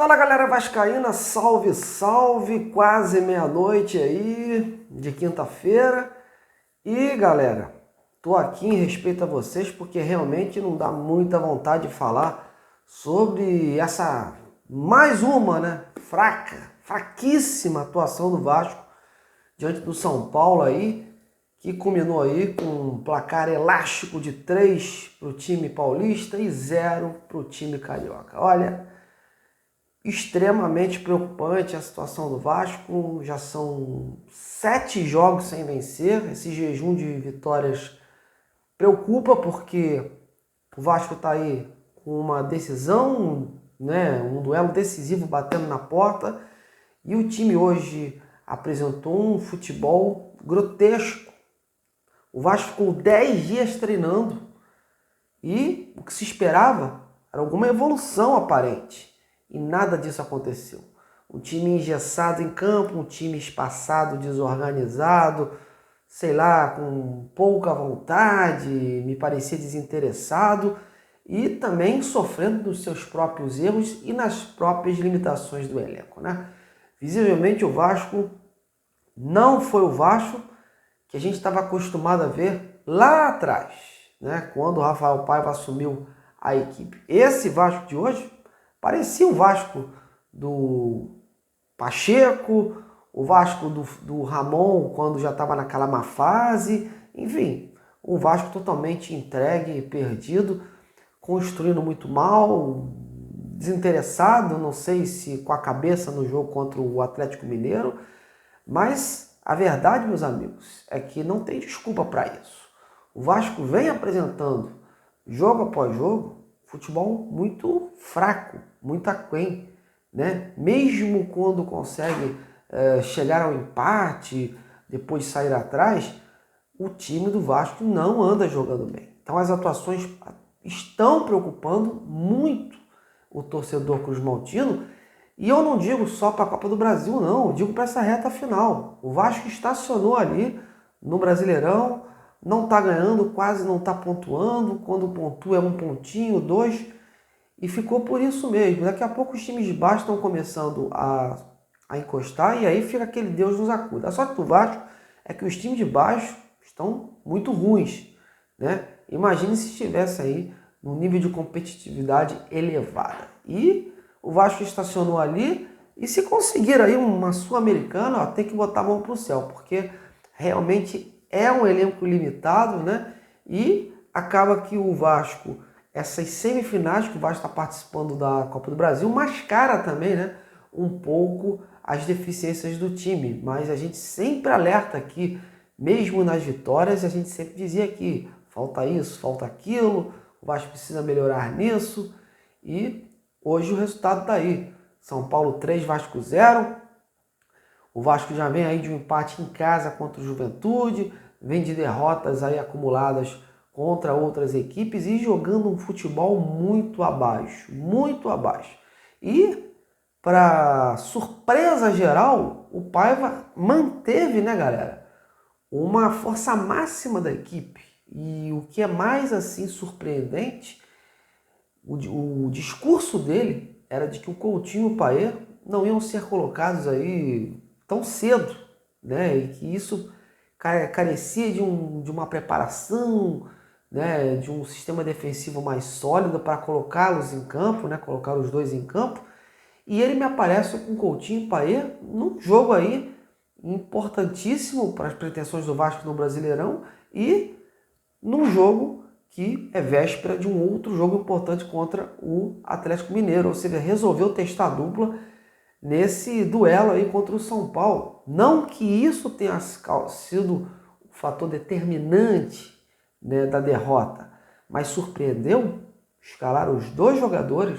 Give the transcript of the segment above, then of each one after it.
Fala galera vascaína, salve, salve, quase meia-noite aí de quinta-feira. E galera, tô aqui em respeito a vocês porque realmente não dá muita vontade de falar sobre essa mais uma, fraquíssima atuação do Vasco diante do São Paulo aí, que culminou aí com um placar elástico de 3 para o time paulista e 0 para o time carioca. Olha, extremamente preocupante a situação do Vasco. Já são 7 jogos sem vencer. Esse jejum de vitórias preocupa porque o Vasco está aí com uma decisão, um duelo decisivo batendo na porta, e o time hoje apresentou um futebol grotesco. O Vasco ficou 10 dias treinando e o que se esperava era alguma evolução aparente. E nada disso aconteceu. Um time engessado em campo, um time espaçado, desorganizado, sei lá, com pouca vontade, me parecia desinteressado e também sofrendo dos seus próprios erros e nas próprias limitações do elenco, Visivelmente o Vasco não foi o Vasco que a gente estava acostumado a ver lá atrás, quando o Rafael Paiva assumiu a equipe. Esse Vasco de hoje parecia o Vasco do Pacheco, o Vasco do Ramon quando já estava naquela má fase, enfim, um Vasco totalmente entregue e perdido, construindo muito mal, desinteressado, não sei se com a cabeça no jogo contra o Atlético Mineiro, mas a verdade, meus amigos, é que não tem desculpa para isso. O Vasco vem apresentando, jogo após jogo, futebol muito fraco, muito aquém, Mesmo quando consegue chegar ao empate, depois de sair atrás, o time do Vasco não anda jogando bem. Então as atuações estão preocupando muito o torcedor cruzmaltino, e eu não digo só para a Copa do Brasil, não, eu digo para essa reta final. O Vasco estacionou ali no Brasileirão, não está ganhando, quase não está pontuando, quando pontua é um pontinho, 2, e ficou por isso mesmo. Daqui a pouco os times de baixo estão começando a encostar, e aí fica aquele Deus nos acuda. A sorte do Vasco é que os times de baixo estão muito ruins, Imagine se estivesse aí num nível de competitividade elevada. E o Vasco estacionou ali, e se conseguir aí uma Sul-Americana, tem que botar a mão para o céu, porque realmente é um elenco limitado, E acaba que o Vasco, essas semifinais que o Vasco está participando da Copa do Brasil, mascara também, um pouco as deficiências do time. Mas a gente sempre alerta aqui, mesmo nas vitórias, a gente sempre dizia aqui, falta isso, falta aquilo, o Vasco precisa melhorar nisso, e hoje o resultado está aí. São Paulo 3, Vasco 0. O Vasco já vem aí de um empate em casa contra o Juventude, vem de derrotas aí acumuladas contra outras equipes e jogando um futebol muito abaixo, muito abaixo. E, para surpresa geral, o Paiva manteve, galera, uma força máxima da equipe. E o que é mais assim surpreendente, o discurso dele era de que o Coutinho e o Payet não iam ser colocados aí tão cedo, E que isso carecia de uma preparação, de um sistema defensivo mais sólido para colocá-los em campo, colocar os dois em campo. E ele me aparece com Coutinho e Payet num jogo aí importantíssimo para as pretensões do Vasco no Brasileirão e num jogo que é véspera de um outro jogo importante contra o Atlético Mineiro. Ou seja, resolveu testar a dupla nesse duelo aí contra o São Paulo. Não que isso tenha sido o fator determinante, da derrota, mas surpreendeu escalar os dois jogadores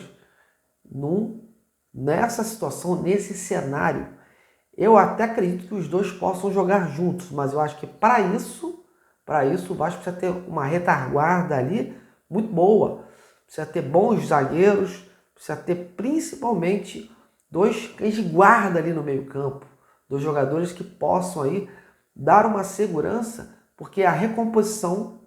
nessa situação, nesse cenário. Eu até acredito que os dois possam jogar juntos, mas eu acho que para isso o Vasco precisa ter uma retaguarda ali muito boa. Precisa ter bons zagueiros, precisa ter principalmente 2 cães de guarda ali no meio campo. 2 jogadores que possam aí dar uma segurança, porque a recomposição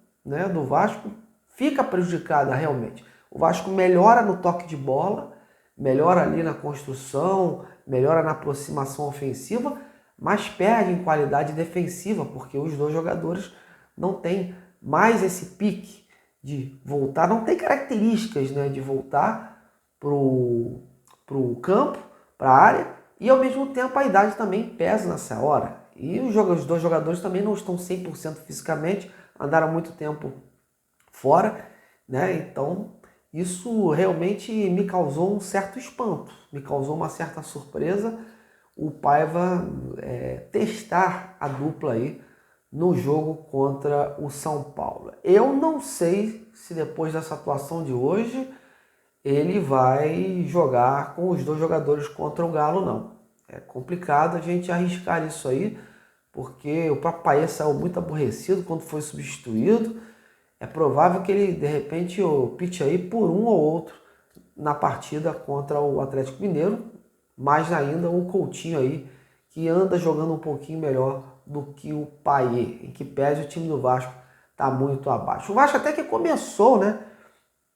do Vasco fica prejudicada realmente. O Vasco melhora no toque de bola, melhora ali na construção, melhora na aproximação ofensiva, mas perde em qualidade defensiva, porque os dois jogadores não têm mais esse pique de voltar, não tem características, né, de voltar pro campo, para a área, e ao mesmo tempo a idade também pesa nessa hora. E os dois jogadores também não estão 100% fisicamente, andaram muito tempo fora, né? Então isso realmente me causou um certo espanto, me causou uma certa surpresa o Paiva testar a dupla aí no jogo contra o São Paulo. Eu não sei se depois dessa atuação de hoje ele vai jogar com os dois jogadores contra o Galo, não. É complicado a gente arriscar isso aí, porque o Papaia saiu muito aborrecido quando foi substituído. É provável que ele, de repente, opte aí por um ou outro na partida contra o Atlético Mineiro, mais ainda o Coutinho aí, que anda jogando um pouquinho melhor do que o Payet, em que pese o time do Vasco está muito abaixo. O Vasco até que começou, né,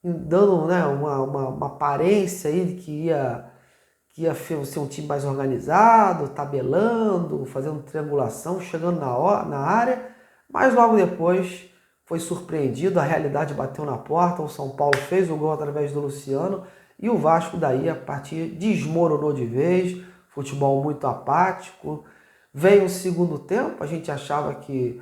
dando, né, uma aparência aí de que ia ser um time mais organizado, tabelando, fazendo triangulação, chegando na área, mas logo depois foi surpreendido, a realidade bateu na porta, o São Paulo fez o gol através do Luciano e o Vasco daí a partir desmoronou de vez, futebol muito apático. Veio o segundo tempo, a gente achava que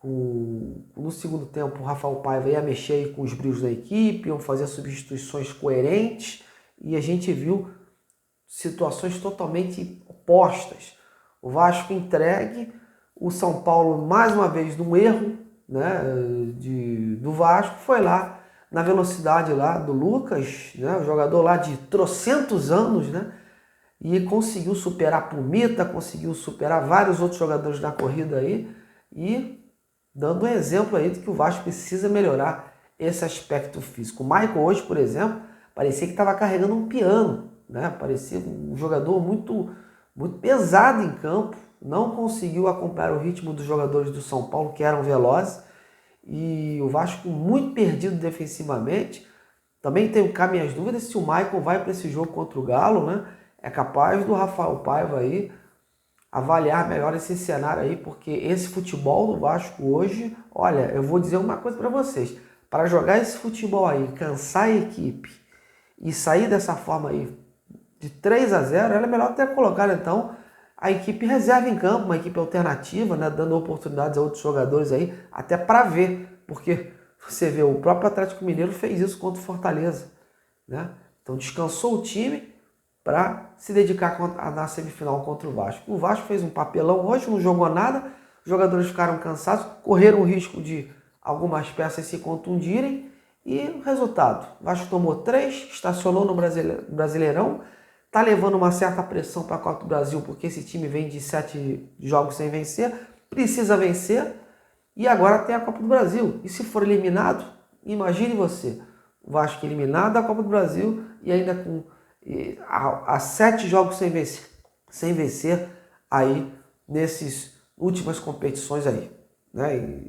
no segundo tempo o Rafael Paiva ia mexer com os brilhos da equipe, iam fazer substituições coerentes e a gente viu situações totalmente opostas. O Vasco entregue, o São Paulo mais uma vez num erro, né, do Vasco, foi lá na velocidade lá do Lucas, né, o jogador lá de trocentos anos, né, e conseguiu superar a Pumita, conseguiu superar vários outros jogadores da corrida aí e dando um exemplo aí de que o Vasco precisa melhorar esse aspecto físico. O Michael hoje, por exemplo, parecia que estava carregando um piano, né? Parecia um jogador muito pesado em campo, não conseguiu acompanhar o ritmo dos jogadores do São Paulo, que eram velozes, e o Vasco muito perdido defensivamente. Também tenho cá minhas dúvidas se o Michael vai para esse jogo contra o Galo, né? É capaz do Rafael Paiva aí avaliar melhor esse cenário aí, porque esse futebol do Vasco hoje, olha, eu vou dizer uma coisa para vocês, para jogar esse futebol aí, cansar a equipe e sair dessa forma aí de 3-0, era melhor ter colocado então a equipe reserva em campo, uma equipe alternativa, né, dando oportunidades a outros jogadores aí, até para ver, porque você vê, o próprio Atlético Mineiro fez isso contra o Fortaleza, né? Então descansou o time para se dedicar na semifinal contra o Vasco. O Vasco fez um papelão hoje, não jogou nada, os jogadores ficaram cansados, correram o risco de algumas peças se contundirem e o resultado, o Vasco tomou 3, estacionou no Brasileirão, está levando uma certa pressão para a Copa do Brasil, porque esse time vem de 7 jogos sem vencer, precisa vencer, e agora tem a Copa do Brasil. E se for eliminado, imagine você, o Vasco eliminado da Copa do Brasil e ainda com a 7 jogos sem vencer aí nessas últimas competições aí, né?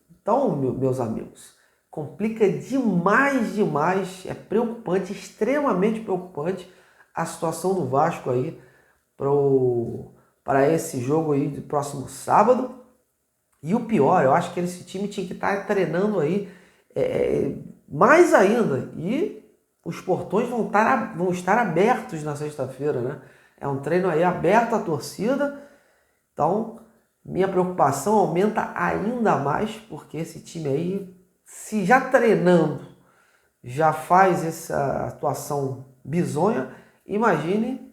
Então, meus amigos, complica demais, é preocupante, extremamente preocupante a situação do Vasco aí para esse jogo aí do próximo sábado. E o pior, eu acho que esse time tinha que estar treinando aí mais ainda. E os portões vão estar abertos na sexta-feira, né? É um treino aí aberto à torcida. Então, minha preocupação aumenta ainda mais, porque esse time aí, se já treinando, já faz essa atuação bizonha, imagine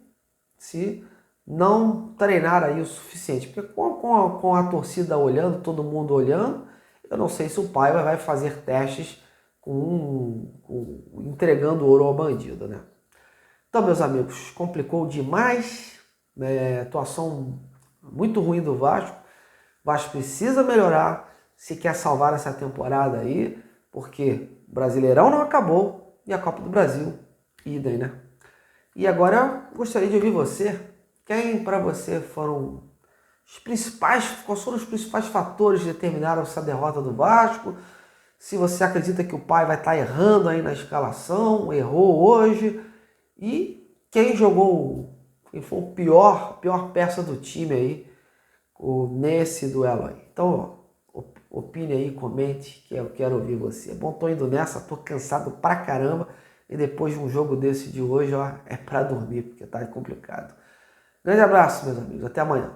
se não treinar aí o suficiente. Porque com a torcida olhando, todo mundo olhando, eu não sei se o Paiva vai fazer testes entregando ouro ao bandido, né? Então, meus amigos, complicou demais, né? Atuação muito ruim do Vasco. O Vasco precisa melhorar se quer salvar essa temporada aí, porque o Brasileirão não acabou e a Copa do Brasil, idem, né? E agora eu gostaria de ouvir você. Quem para você quais foram os principais fatores que determinaram essa derrota do Vasco? Se você acredita que o pai vai estar errando aí na escalação, errou hoje. E quem foi o pior peça do time aí nesse duelo aí. Então, ó, opine aí, comente, que eu quero ouvir você. Bom, tô indo nessa, tô cansado pra caramba. E depois de um jogo desse de hoje, ó, é pra dormir, porque tá complicado. Grande abraço, meus amigos. Até amanhã.